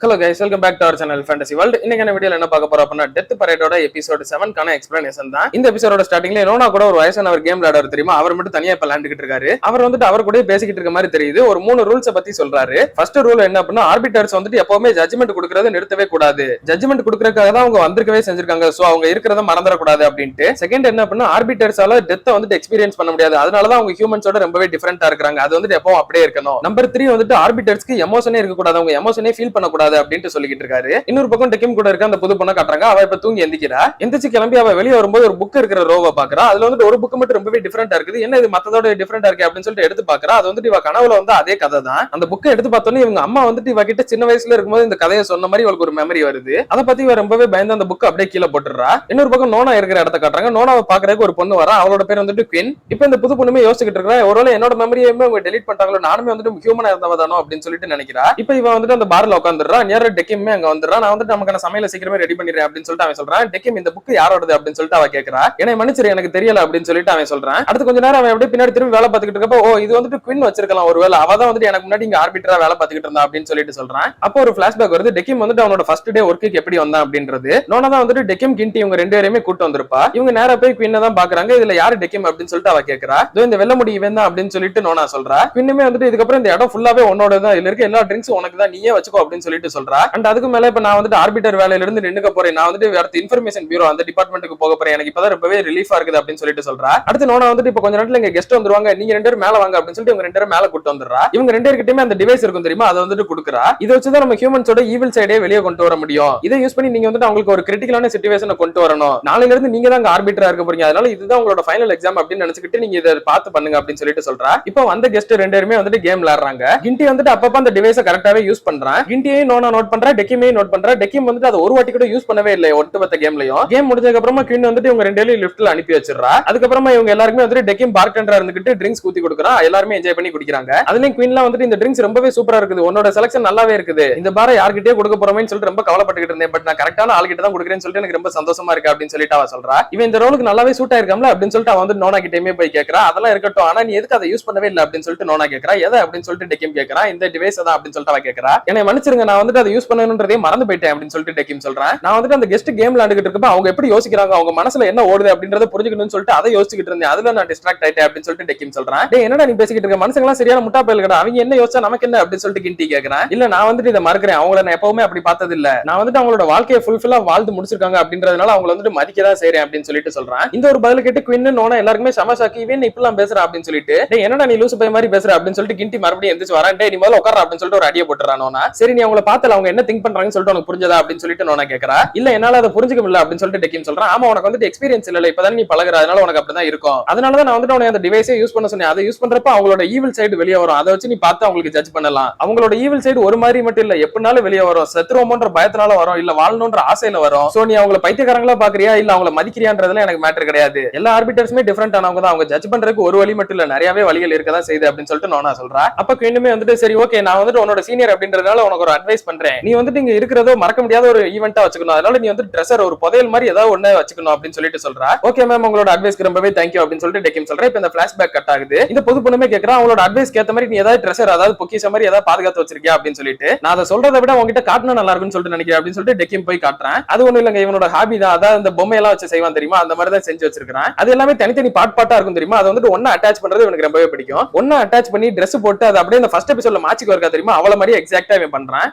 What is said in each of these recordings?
Hello guys, welcome back to our channel Fantasy World. இன்னைக்கான வீடியோல என்ன பார்க்க போறோம் அப்படின்னா டெத் பரேடோட எபிசோட் 7 கான எக்ஸ்பிளனேஷன் தான். இந்த எபிசோடோட ஸ்டார்டிங்ல நோனா கூட ஒரு வயசானவர் கேம் விளையாடுற தெரியுமா, அவர் மட்டும் தனியா இப்ப விளையாண்டுட்டு இருக்காரு. அவர் அவர் கூட பேசிக்கிட்டு இருக்க மாதிரி தெரியுது. ஒரு 3 ரூல்ஸ் பத்தி சொல்றாரு. ஃபர்ஸ்ட் ரூல் என்ன அப்படின்னா ஆர்பிட்டர்ஸ் எப்பவுமே ஜட்ஜ்மெண்ட் கொடுக்கறத நிறுத்தவே கூடாது. ஜட்ஜ்மெண்ட் கொடுக்கறதுக்காக தான் அவங்க வந்திருக்கவே செஞ்சிருக்காங்க. சோ அவங்க இருக்கிறத மறந்துட கூடாது அப்படின்ட்டு. செகண்ட் என்ன அப்படின்னா ஆர்பிட்டர்ஸால டெத்தை எக்ஸ்பீரியன்ஸ் பண்ண முடியாது. அதனாலதான் அவங்க ஹியூமன்ஸோட ரொம்பவே டிஃபரெண்டா இருக்காங்க. அது எப்பவும் அப்படியே இருக்கணும். நம்பர் 3 ஆர்பிட்டர்ஸ்க்கு எமோஷனே இருக்க கூடாது. அவங்க எமோஷனே ஃபீல் பண்ண கூடாது அப்படின்ட்டு சொல்லிக்கிட்டு இருக்காரு. இன்னொரு பக்கம் டெக்கிம் கூட இருக்க அந்த புது பொண்ணை காட்டுறாங்க. அவ இப்ப தூங்கி எந்திக்கிறா. எந்திரிச்சு கிளம்பி அவ வெளியே வரும்போது ஒரு புக் இருக்கிற ரோவை பாக்குறா. அதுல ஒரு புக் மட்டும் ரொம்பவே டிஃபரெண்டா இருக்குது. என்ன இது மத்ததோட டிஃபரெண்டா இருக்கு அப்படின்னு சொல்லிட்டு எடுத்து பாக்குறா. அது இவ கனவுல அதே கதை தான். அந்த புக்கை எடுத்து பார்த்தோன்னே இவங்க அம்மா இவ கிட்ட சின்ன வயசுல இருக்கும்போது இந்த கதையை சொன்ன மாதிரி இவளுக்கு ஒரு மெமரி வருது. அதை பத்தி இவ ரொம்பவே பயந்து அந்த புக் அப்படியே கீழே போட்டுறா. இன்னொரு பக்கம் நோனா இருக்கிற இடத்த காட்டுறாங்க. நோனாவை பாக்குறதுக்கு ஒரு பொண்ணு வரா. அவளோட பேர் குயின். இப்ப இந்த புது பொண்ணுமே யோசிச்சுட்டு இருக்கா, ஒருவேளை என்னோட மெமரியுமே அவங்க டெலிட் பண்ணிட்டாங்களோ, நானுமே ஹியூமனா இருந்தவதானோ அப்படின்னு சொல்லிட்டு நினைக்கிறா. இப்ப இவ அந்த பார்ல உட்காந்துடுறா. நேர டெக்கிமே அங்க வந்துடுறா. நான் நமக்கான சமையல சீக்கிரமே ரெடி பண்ணிடுறேன் அப்படின்னு சொல்லிட்டு அவன் சொல்றான். டெக்கிம் இந்த புக் யாரோடது அப்படின்னு சொல்லிட்டு அவ கேக்குறா. என்னை மன்னிச்சிரு, எனக்கு தெரியல அப்படின்னு சொல்லிட்டு அவன் சொல்றான். அடுத்து கொஞ்ச நேரம் அவன் அப்படியே பின்னாடி திரும்பி வேலை பார்த்துக்கிட்டு இருக்கப்போ, ஓ இது குயின் வச்சிருக்கலாம், ஒருவேளை அவதான் எனக்கு முன்னாடி இங்க ஆர்பிட்டரா வேலை பார்த்துக்கிட்டு இருந்தா அப்படின்னு சொல்லிட்டு சொல்றான். அப்போ ஒரு பிளாஷ்பேக் வருது. டெக்கிம் அவனோட ஃபர்ஸ்ட் டே ஒர்க்குக்கு எப்படி வந்தான் அப்படின்றது. நோனா தான் டெக்கிம் கிண்டி இவங்க ரெண்டு பேரையுமே கூட்டு வந்திருப்பா. இவங்க நேரா போய் குயினை தான் பாக்குறாங்க. இதுல யாரு டெக்கிம் அப்படின்னு சொல்லிட்டு அவ கேக்குறா. இந்த வெள்ள முடி இவன் தான் அப்படின்னு சொல்லிட்டு நோனா சொல்றா. குயினுமே இதுக்கப்புறம் இந்த இடம் ஃபுல்லாவே உன்னோட தான், இதுல இருக்க எல்லா ட்ரிங்க்ஸ் உனக்கு தான், நீயே வச்சுக்கோ அப்படின்னு சொல்லிட்டு சொல்றா. அண்ட் அதுக்கு மேல இப்ப நான் ஆர்பிட்டர் வேலையில இருந்து நின்னுக்க போறேன். நான் அடுத்த இன்ஃபர்மேஷன் பியூரோ அந்த டிபார்ட்மெண்ட்டுக்கு போக போறேன். எனக்கு இப்பதான் ரொம்பவே ரிலீஃபா இருக்குது அப்படின்னு சொல்லிட்டு சொல்றா. அடுத்து நோனா இப்ப கொஞ்ச நேரத்துல இங்க கெஸ்ட் வந்துருவாங்க, நீங்க ரெண்டு பேரும் மேல வாங்க அப்படின்னு சொல்லிட்டு இவங்க ரெண்டு பேரும் மேல கூட்டு வந்துடுறா. இவங்க ரெண்டு பேர்கிட்டயுமே அந்த டிவைஸ் இருக்கும் தெரியுமா, அதை கொடுக்குறா. இதை வச்சுதான் நம்ம ஹியூமன்ஸோட ஈவில் சைடே வெளியே கொண்டு வர முடியும். இதை யூஸ் பண்ணி நீங்க அவங்களுக்கு ஒரு கிரிட்டிக்கலான சிச்சுவேஷனை கொண்டு வரணும். நாளையில இருந்து நீங்க தான் ஆர்பிட்டரா இருக்க போறீங்க. அதனால இதுதான் உங்களோட ஃபைனல் எக்ஸாம் அப்படின்னு நினைச்சுக்கிட்டு நீங்க இதை பார்த்து பண்ணுங்க அப்படின்னு சொல்லிட்டு சொல்றா. இப்போ வந்த கெஸ்ட் ரெண்டு பேருமே கேம் விளையாடுறாங்க. கிண்டி அப்பப்ப அந்த டிவைஸை கரெக்டாவே யூஸ் பண்றான். கிண்டியையும் நோனா நோட் பண்றா, டெக்கிமையும் நோட் பண்றா. டெக்கிம் அதை ஒரு வாட்டி கூட யூஸ் பண்ணவே இல்லை ஒட்டுமொத்த கேம்லயும். கேம் முடிஞ்சதுக்கு அப்புறமா குயின் இவங்க ரெண்டு பேரும் லிஃப்ட்ல அனுப்பி வச்சிடறா. அதுக்கப்புறமா இவங்க எல்லாருமே டெக்கிம் பார்டெண்டரா இருந்துகிட்டு ட்ரிங்க்ஸ் ஊத்தி கொடுக்குறா. எல்லாருமே என்ஜாய் பண்ணி குடிக்கிறாங்க. அதுலயும் குயின்லாம் இந்த ட்ரிங்க்ஸ் ரொம்பவே சூப்பரா இருக்குது, உன்னோட செலக்ஷன் நல்லாவே இருக்குது, இந்த பாரை யார்கிட்டயே கொடுக்க போறோமேன்னு சொல்லிட்டு ரொம்ப கவலைப்பட்டுக்கிட்டு இருந்தேன். பட் நான் கரெக்டான ஆள்கிட்ட தான் கொடுக்குறேன்னு சொல்லிட்டு எனக்கு ரொம்ப சந்தோஷமா இருக்கு அப்படின்னு சொல்லிட்டு அவ சொல்றா. இவன் இந்த ரோலுக்கு நல்லாவே சூட் ஆயிருக்காம்ல அப்படின்னு சொல்லிட்டு அவ நோனா கிட்டயுமே போய் கேட்கறா. அதெல்லாம் இருக்கட்டும், ஆனா நீ எதுக்கு அதை யூஸ் பண்ணவே இல்லை அப்படின்னு சொல்லிட்டு நோனா கேட்கறா. எதை அப்படின்னு சொல்லிட்டு டெக்கிம் கேட்கறா. இந்த டிவைஸ் தான் அப்படின்னு சொல்லிட்டு அவ கேட்கறா. என்னை மன்னிச்சிருங்க, நான் அதை யூஸ் பண்ணணுன்றதே மறந்து போயிட்டேன் அப்படின்னு சொல்லிட்டு டெக்கிம் சொல்றேன். நான் அந்த கெஸ்ட் கேம் விளையாண்டுகிட்டு இருக்கப்ப அவங்க எப்படி யோசிக்கிறாங்க, அவங்க மனசுல என்ன ஓடுது அப்படின்றத புரிஞ்சுக்கணும்னு சொல்லிட்டு அதை யோசிச்சுக்கிட்டு இருந்தேன். அதுல நான் டிஸ்ட்ராக்ட் ஆயிட்டேன் அப்படின்னு சொல்லிட்டு டெக்கிம் சொல்றேன். டேய் என்னடா நீ பேசிக்கிட்டு இருக்க, மனுஷங்களாம் சரியான முட்டா பயல்கடா, அவங்க என்ன யோசிச்சா நமக்கு என்ன அப்படின்னு சொல்லிட்டு கிண்டி கேக்குறேன். இல்ல நான் இதை மறக்கிறேன், அவங்கள நான் எப்பவுமே அப்படி பார்த்தது இல்ல, நான் அவங்களோட வாழ்க்கையை ஃபுல்ஃபில்லா வாழ்ந்து முடிச்சிருக்காங்க அப்படின்றதுனால அவங்கள மதிக்கதான் செய்றேன் அப்படின்னு சொல்லிட்டு சொல்றேன். இந்த ஒரு பதில் கேட்டு குயின் நோனா எல்லாருக்குமே சமசாக்கி இவன் இப்பெல்லாம் பேசுறா அப்படின்னு சொல்லிட்டு, டேய் என்னடா நீ லூசு பை மாதிரி பேசுற அப்படின்னு சொல்லிட்டு கிண்டி மறுபடியும் எந்திரிச்சு வரான். டேய் நீ முதல்ல உட்கார அப்படின்னு சொல்லிட்டு ஒரு அடியை போட்டுறான் நோனா. சரி நீ அவங்கள பார்த்தல அவங்க என்ன திங்க் பண்றாங்கன்னு சொல்லிட்டு உனக்கு புரிஞ்சதா அப்படின்னு சொல்லிட்டு நோனா கேக்குறா. இல்ல என்னால அதை புரிஞ்சுக்க முடியல அப்படின்னு சொல்லிட்டு டெக்கிம் சொல்றான். ஆமா உனக்கு எக்ஸ்பீரியன்ஸ் இல்ல, இப்பதான் நீ பழகுற, அதனால உனக்கு அப்படிதான் இருக்கும். அதனாலதான் நான் உனக்கு அந்த டிவைஸே யூஸ் பண்ண சொன்னேன். அதை யூஸ் பண்றப்ப அவங்களோட ஈவில் சைடு வெளியே வரும். அதை வச்சு நீ பார்த்து அவங்களுக்கு ஜட்ஜ் பண்ணலாம். அவங்களோட ஈவில் சைடு ஒரு மாதிரி மட்டும் இல்ல, எப்படினாலும் வெளியே வரும். செத்துருவோம்ன்ற பயத்தினால வரும், இல்ல வாழணும்ன்ற ஆசையில வரும். சோ நீ அவங்கள பைத்தியக்காரங்களா பாக்குறியா இல்ல அவங்கள மதிக்கிறியான்றதுல எனக்கு மேட்டர் கிடையாது. எல்லா ஆர்பிட்டர்ஸுமே டிஃபரெண்ட் ஆனவங்க தான். அவங்க ஜட்ஜ் பண்றதுக்கு ஒரு வழி மட்டும் இல்ல, நிறையவே வழிகள் இருக்கதான் செய்யுது அப்படின்னு சொல்லிட்டு நோனா சொல்றா. அப்ப குயினுமே சரி ஓகே, நான் உன்னோட சீனியர் அப்படின்றதுனால உனக்கு ஒரு அட்வைஸ் பண்றேன். நீ இங்க இருக்கிறதோ மறக்க முடியாத ஒரு ஈவெண்டா வச்சுக்கணும். அதனால நீ ட்ரெஸர் ஒரு புதையல் மாதிரி ஏதாவது ஒண்ணு வச்சுக்கணும் அப்படின்னு சொல்லிட்டு சொல்றா. ஓகே மேம், உங்களோட அட்வைஸ்க்கு ரொம்பவே தேங்க்யூ அப்படின்னு சொல்லிட்டு டெக்கிம் சொல்றா. இப்ப இந்த பிளாஷ்பேக் கட் ஆகுது. இந்த புது பொண்ணுமே கேக்குறா, அவங்களோட அட்வைஸ் ஏத்த மாதிரி நீ ஏதாவது ட்ரெஸர் அதாவது பொக்கிஷ மாதிரி ஏதாவது பாதுகாத்து வச்சிருக்கியா அப்படின்னு சொல்லிட்டு. நான் அதை சொல்றதை விட உங்ககிட்ட காட்டினா நல்லா இருக்கும்னு சொல்லிட்டு நினைக்கிறேன் அப்படின்னு சொல்லிட்டு டெக்கிம் போய் காட்டுறேன். அது ஒண்ணு இல்லங்க, இவனோட ஹாபி தான். அதாவது இந்த பொம்மையெல்லாம் வச்சு செய்வான் தெரியுமா, அந்த மாதிரி தான் செஞ்சு வச்சிருக்கான். அது எல்லாமே தனித்தனி பாட்டா இருக்கும் தெரியுமா, அது ஒண்ணா அட்டாச் பண்றது எனக்கு ரொம்பவே பிடிக்கும். ஒண்ணா அட்டாச் பண்ணி Dress போட்டு அது அப்படியே இந்த ஃபர்ஸ்ட் எபிசோட்ல மாச்சிக்கு இருக்கா தெரியுமா, அவள மாதிரி எக்ஸாக்ட்டா இவன் பண்றான்.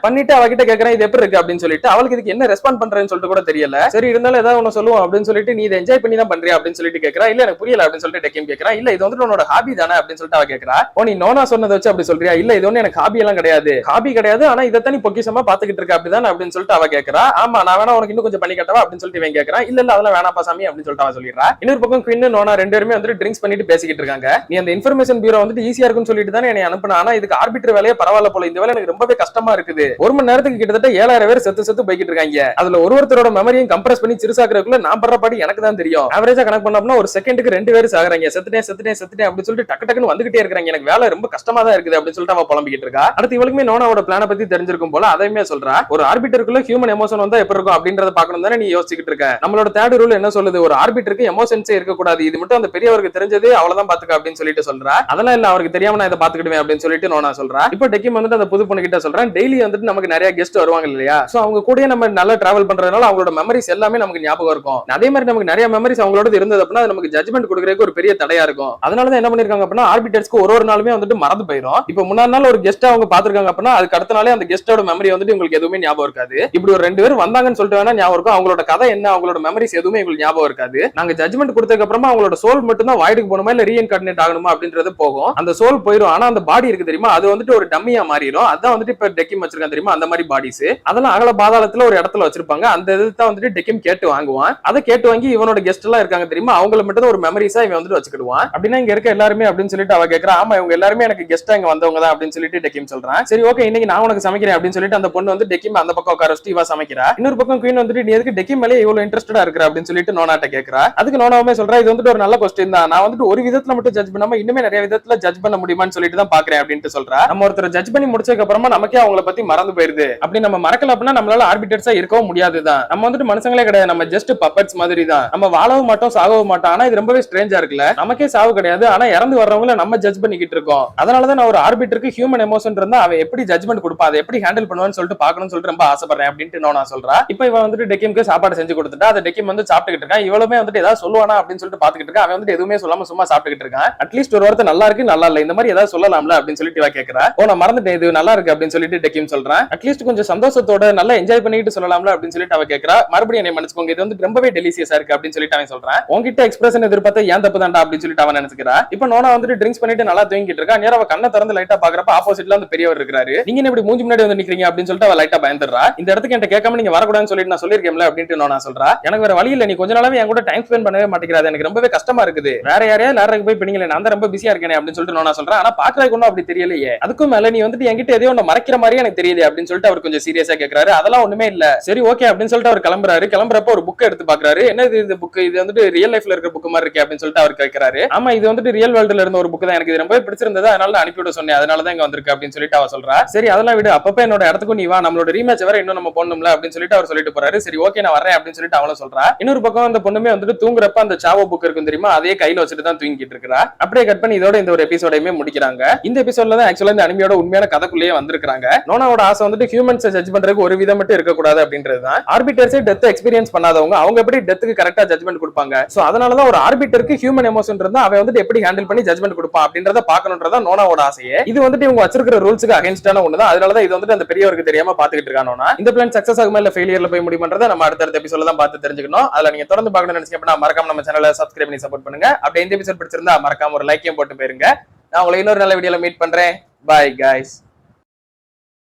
பண்ணிட்டு அவகிட்ட கேக்குறேன் இது எப்படி இருக்கு அப்படின்னு சொல்லிட்டு. அவளுக்கு இதுக்கு என்ன ரெஸ்பாண்ட் பண்றேன்னு சொல்லிட்டு கூட தெரியல. சரி இருந்தாலும் ஏதாவது ஒண்ணு சொல்லுவோம் அப்படின்னு சொல்லிட்டு, நீ இதை என்ஜாய் பண்ணி தான் பண்றியா அப்படின்னு சொல்லிட்டு கேக்குறா. இல்ல எனக்கு புரியல அப்படின்னு சொல்லிட்டு டெக்கிம் கேக்குறா. இல்ல இது உன்னோட ஹாபி தானே அப்படின்னு சொல்லிட்டு அவ கேக்குறா. ஓ நீ நோனா சொன்னதை வச்சு அப்படி சொல்றியா? இல்ல இது ஒண்ணு எனக்கு ஹாபி எல்லாம் கிடையாது, ஹாபி கிடையாது, ஆனா இதைத்தான் நீ பொக்கிஷமா பாத்துக்கிட்டு இருக்க அப்படிதான் அப்படின்னு சொல்லிட்டு அவ கேக்குறா. ஆமா நான் வேணா உனக்கு இன்னும் கொஞ்சம் பண்ணி கட்டவா அப்படின்னு சொல்லிட்டு இவன் கேக்குறான். இல்ல இல்ல அதெல்லாம் வேணாப்பா சாமி அப்படின்னு சொல்லிட்டு அவ சொல்லிடுறா. இன்னொரு பக்கம் குயின் நோனா ரெண்டு பேருமே ட்ரிங்க்ஸ் பண்ணிட்டு பேசிக்கிட்டு இருக்காங்க. நீ அந்த இன்ஃபர்மேஷன் பியூரோ ஈஸியா இருக்குன்னு சொல்லிட்டு தானே என்னை அனுப்புனா, ஆனா இதுக்கு ஆர்பிட்டர் வேலையே பரவாயில்ல போல, இந்த வேலை எனக்கு ரொம்பவே கஷ்டமா இருக்குது. ஒரு மணி நேரத்துக்கு கிட்டத்தட்ட 7000 பேர் செத்து போய்கிட்டு இருக்காங்க. அதுல ஒருத்தரோட மெமரியும் கம்ப்ரஸ் பண்ணி சிறுசாக்குறதுக்குள்ள நான் படுற பாடி எனக்கு தான் தெரியும். ஆவரேஜா கணக்கு பண்ணோம்னா ஒரு செகண்டுக்கு 2 பேர் சாகுறாங்க. செத்துட்டேன் அப்படின்னு சொல்லிட்டு டக்குன்னு வந்துகிட்டே இருக்காங்க. எனக்கு வேலை ரொம்ப கஷ்டமா தான் இருக்குது அப்படின்னு சொல்லிட்டு அவ புலம்பிக்கிட்டு இருக்கா. அடுத்து இவளுக்குமே நோனாவோட பிளான பத்தி தெரிஞ்சிருக்கும் போல அதையுமே சொல்றா. ஒரு ஆர்பிட்டருக்குள்ள ஹியூமன் எமோஷன் வந்தா எப்படி இருக்கும் அப்படின்றத பார்க்கணும் தானே நீ யோசிச்சுக்கிட்டு இருக்க. நம்மளோட தேர்ட் ரூல் என்ன சொல்லுது, ஒரு ஆர்பிட்டருக்கு எமோஷன்ஸே இருக்க கூடாது, இது மட்டும் அந்த பெரியவருக்கு தெரிஞ்சது அவ்வளவுதான் பாத்துக்க அப்படின்னு சொல்லிட்டு சொல்றா. அதெல்லாம் இல்ல அவருக்கு தெரியாம நான் இதை பாத்துக்கிடுவேன் அப்படின்னு சொல்லிட்டு நோனா சொல்றா. இப்போ டெக்கிம் அந்த புது பொண்ணு கிட்ட சொல்றேன், டெய்லி நம்ம நமக்கு நிறைய கெஸ்ட் வருவாங்க இல்லையா, சோ அவங்க கூட நம்ம நல்லா டிராவல் பண்றதுனால அவங்களோட மெமரிஸ் எல்லாமே நமக்கு ஞாபகம் இருக்கும். அதே மாதிரி நமக்கு நிறைய மெமரிஸ் அவங்களோட இருந்தது அப்படின்னா அது நமக்கு ஜட்ஜ்மெண்ட் கொடுக்கறதுக்கு ஒரு பெரிய தடையா இருக்கும். அதனாலதான் என்ன பண்ணிருக்காங்க அப்படின்னா ஆர்பிட்டர்ஸ்க்கு ஒரு நாளுமே வந்துட்டு மறந்து போயிடும். இப்ப முன்னாடி நாள் ஒரு கெஸ்ட் அவங்க பாத்துருக்காங்க அப்படின்னா அதுக்கு அடுத்த நாளே அந்த கெஸ்டோட மெமரி வந்துட்டு உங்களுக்கு எதுவுமே ஞாபகம் இருக்காது. இப்படி ஒரு 2 பேர் வந்தாங்கன்னு சொல்லிட்டு வேணா ஞாபகம் இருக்கும், அவங்களோட கதை என்ன அவங்களோட மெமரிஸ் எதுவுமே உங்களுக்கு ஞாபகம் இருக்காது. நாங்க ஜட்ஜ்மெண்ட் கொடுத்ததுக்கு அப்புறமா அவங்களோட சோல் மட்டும் தான் வாய்டுக்கு போகணுமா இல்ல ரீஇன்கார்டினேட் ஆகணுமா அப்படின்றது போகும். அந்த சோல் போயிடும், ஆனா அந்த பாடி இருக்கு தெரியுமா அது வந்துட்டு ஒரு டம்மியா மாறிடும். அதான் வந்துட்டு இப்ப டெக்கிம் வச்சிருக்காங்க தெரியுமா அந்த மாதிரி பாடிஸ் அதெல்லாம் அகல பாதாளத்துல ஒரு இடத்துல வச்சிருப்பாங்க. அந்த இதுதான் வந்துட்டு டெக்கிம் கேட்டு வாங்குவான். அதை கேட்டு வாங்கி இவனோட கெஸ்ட் எல்லாம் இருக்காங்க தெரியுமா அவங்கள மட்டும் தான் ஒரு மெமரிஸா இவன் வந்துட்டு வச்சுக்கிடுவான். அப்படின்னா இங்க இருக்க எல்லாருமே அப்படின்னு சொல்லிட்டு அவ கேக்குறா, ஆமா இவங்க எல்லாருமே எனக்கு கெஸ்டா இங்க வந்தவங்க தான் அப்படின்னு சொல்லிட்டு டெக்கிம் சொல்றான். சரி ஓகே இன்னைக்கு நான் உனக்கு சமைக்கிறேன் அப்படின்னு சொல்லிட்டு அந்த பொண்ணு வந்து டெக்கிம் அந்த பக்கம் உட்கார வச்சுட்டு இவ சமைக்கிறா. இன்னொரு பக்கம் குயின் வந்துட்டு நீ எதுக்கு டெக்கிம் மேலே இவ்வளவு இன்ட்ரெஸ்டடா இருக்கிற அப்படின்னு சொல்லிட்டு நோனாட்ட கேக்குறா. அதுக்கு நோனாவுமே சொல்றா இது வந்துட்டு ஒரு நல்ல கொஸ்டின் தான், நான் வந்துட்டு ஒரு விதத்துல மட்டும் ஜட்ஜ் பண்ணாம இன்னுமே நிறைய விதத்துல ஜட்ஜ் பண்ண முடியுமான்னு சொல்லிட்டு தான் பாக்குறேன் அப்படின்ட்டு சொல்றா. நம்ம ஒருத்தர் ஜட்ஜ் பண்ணி முடிச்சதுக்கு அப்புறமா நமக்கே அவங்கள பத்தி மறந்து போயிருது. அப்படி நம்ம மறக்கல அப்படின்னா நம்மளால ஆர்பிட்டர்ஸா இருக்கவும் முடியாதுதான். நம்ம வந்துட்டு மனுஷங்களே கிடையாது, நம்ம ஜஸ்ட் பப்பட்ஸ் மாதிரி தான். நம்ம வாழவும் மாட்டோம் சாகவும் மாட்டோம். ஆனா இது ரொம்பவே ஸ்ட்ரேஞ்சா இருக்குல்ல, நமக்கே சாவு கிடையாது ஆனா இறந்து வர்றவங்கள நம்ம ஜட்ஜ் பண்ணிக்கிட்டு இருக்கோம். அதனாலதான் நான் ஒரு ஆர்பிட்டருக்கு ஹியூமன் எமோஷன் இருந்தா அவன் எப்படி ஜட்ஜ்மெண்ட் கொடுப்பான் அதை எப்படி ஹேண்டில் பண்ணுவான்னு சொல்லிட்டு பாக்கணும்னு சொல்லிட்டு ரொம்ப ஆசைப்படுறேன் அப்படின்ட்டு நான் சொல்றா. இப்போ இவன் வந்துட்டு டெக்கிம்க்கு சாப்பாடு செஞ்சு கொடுத்துட்டா அதை டெக்கிம் வந்து சாப்பிட்டுக்கிட்டு இருக்கான். இவளுமே வந்துட்டு ஏதாவது சொல்லுவானா அப்படின்னு சொல்லிட்டு பாத்துக்கிட்டு இருக்கான். அவன் வந்துட்டு எதுவுமே சொல்லாம சும்மா சாப்பிட்டுக்கிட்டு இருக்கான். அட்லீஸ்ட் ஒரு வார்த்தை நல்லா இருக்கு நல்லா இல்ல இந்த மாதிரி ஏதாவது சொல்லலாம்ல அப்படின்னு சொல்லிட்டு இவ கேக்குறா. ஓ நான் மறந்துட்டேன் இது நல்லா இருக்கு அப்படின்னு சொல்லிட்டு டெக்கிம் சொல்றான். அட்லீஸ்ட் கொஞ்சம் சந்தோஷத்தோட நல்லா என்ஜாய் பண்ணிட்டு சொல்லலாம்ல அப்படின்னு சொல்லிட்டு அவ கேக்குறா. மறுபடியும் என்னை மன்னிச்சுக்கோங்க இது வந்து ரொம்பவே டெலிசியஸா இருக்கு அப்படின்னு சொல்லிட்டு அவன் சொல்றான். உங்ககிட்ட எக்ஸ்பிரஷன் எதிர்பார்த்தா ஏன் தப்பு தான்டா அப்படின்னு சொல்லிட்டு அவன் நினைச்சுக்கிறா. இப்போ நோனா வந்துட்டு ட்ரிங்க்ஸ் பண்ணிட்டு நல்லா தூங்கிட்டு இருக்கா. நேரா அவ கண்ணை திறந்து லைட்டா பாக்குறப்ப ஆப்போசிட்ல வந்து பெரியவர் இருக்காரு. நீங்க இப்படி மூஞ்சி முன்னாடி வந்து நிக்கிறீங்க அப்படின்னு சொல்லிட்டு அவ லைட்டா பயந்துடுறா. இந்த இடத்துக்கு என்கிட்ட கேட்காம நீங்க வரக்கூடாதுன்னு சொல்லிட்டு நான் சொல்லிருக்கேன்ல அப்படின்ட்டு நோனா சொல்றா. எனக்கு வேற வழி இல்ல, நீ கொஞ்ச நாளாவே என் கூட டைம் ஸ்பெண்ட் பண்ணவே மாட்டேங்கிறாது, எனக்கு ரொம்பவே கஷ்டமா இருக்குது. வேற யாரையா நேரம் போய் பிடிங்கல நான் தான் ரொம்ப பிஸியா இருக்கேன் அப்படின்னு சொல்லிட்டு நோனா சொல்றா. ஆனா பாக்குறதுக்கு ஒன்னும் அப்படி தெரியலையே, அதுக்கும் மேல நீ வந்துட்டு என்கிட்ட எதையோ ஒன்னு மறைக்கிற மாதிரி எனக்கு தெரியுது அப்படின்னு சொல்லிட்டு அவர் கொஞ்சம் சீரியஸா கேக்குறாரு. அதெல்லாம் ஒண்ணுமே இல்ல சரி ஓகே அப்படின்னு சொல்லிட்டு அவர் கிளம்புறாரு. கிளம்புறப்ப ஒரு புக் எடுத்து பாக்குறாரு. என்ன இது புக், இது வந்துட்டு ரியல் லைஃப்ல இருக்க புக் மாதிரி இருக்கு அப்படின்னு சொல்லிட்டு அவர் கேட்கிறாரு. ஆமா இது வந்துட்டு ரியல் வேர்ல்ட்ல இருந்த ஒரு புக் தான், எனக்கு இது ரொம்ப பிடிச்சிருந்தது அதனால நான் அனுப்பிவிட சொன்னேன், அதனால தான் இங்க வந்திருக்கு அப்படின்னு சொல்லிட்டு அவ சொல்றா. சரி அதெல்லாம் விடு, அப்பப்ப என்னோட இடத்துக்கு நீ வா, நம்மளோட ரீமேட்ச் வேற இன்னும் நம்ம போடணும்ல அப்படின்னு சொல்லிட்டு அவர் சொல்லிட்டு போறாரு. சரி ஓகே நான் வரேன் அப்படின்னு சொல்லிட்டு அவளும் சொல்றா. இன்னொரு பக்கம் அந்த பொண்ணுமே வந்துட்டு தூங்குறப்ப அந்த சாவோ புக் இருக்கும் தெரியுமா அதே கையில வச்சுட்டு தான் தூங்கிட்டு இருக்கா. அப்படியே கட் பண்ணி இதோட இந்த ஒரு எபிசோடையுமே முடிக்கிறாங்க. இந்த எபிசோட்ல தான் ஆக்சுவலா இந்த அனிமியோட உண்மையான கதைக்குள்ளேயே வந்திருக்காங்க. நோனாவோட ஆசை வந்துட்டு ஹியூமன்ஸை ஜட்ஜ் பண்றதுக்கு ஒரு விதம் மட்டும் இருக்கக்கூடாது அப்படின்றது தான். ஆர்பிட்டர்ஸே டெத் எக்ஸ்பீரியன்ஸ் பண்ணாதவங்க அவங்க எப்படி டெத்துக்கு கரெக்டா ஜட்ஜ்மெண்ட் கொடுப்பாங்க. சோ அதனாலதான் ஒரு ஆர்பிட்டருக்கு ஹியூமன் எமோஷன் இருந்தா அவன் வந்துட்டு எப்படி ஹேண்டில் பண்ணி ஜட்ஜ்மெண்ட் கொடுப்பான் அப்படின்றத பாக்கணும்ன்றதா நோனாவோட ஆசையே. இது வந்துட்டு இவங்க வச்சிருக்கிற ரூல்ஸுக்கு அகைன்ஸ்டான ஒண்ணுதான். அதனாலதான் இது வந்துட்டு அந்த பெரியவருக்கு தெரியாம பாத்துக்கிட்டு இருக்கானோனா. இந்த பிளான் சக்சஸ் ஆகுமா இல்ல ஃபெயிலியர்ல போய் முடியும்ன்றத நம்ம அடுத்த எபிசோட்ல தான் பார்த்து தெரிஞ்சுக்கணும். அதுல நீங்க தொடர்ந்து பார்க்கணும்னு நினைச்சீங்கன்னா மறக்காம நம்ம சேனலை சப்ஸ்கிரைப் பண்ணி சப்போர்ட் பண்ணுங்க. அப்படியே இந்த எபிசோட் பிடிச்சிருந்தா மறக்காம ஒரு லைக்கையும் போட்டு போயிருங்க. நான் உங்களை இன்னொரு நல்ல வீடியோல மீட் பண்றேன். Bye guys.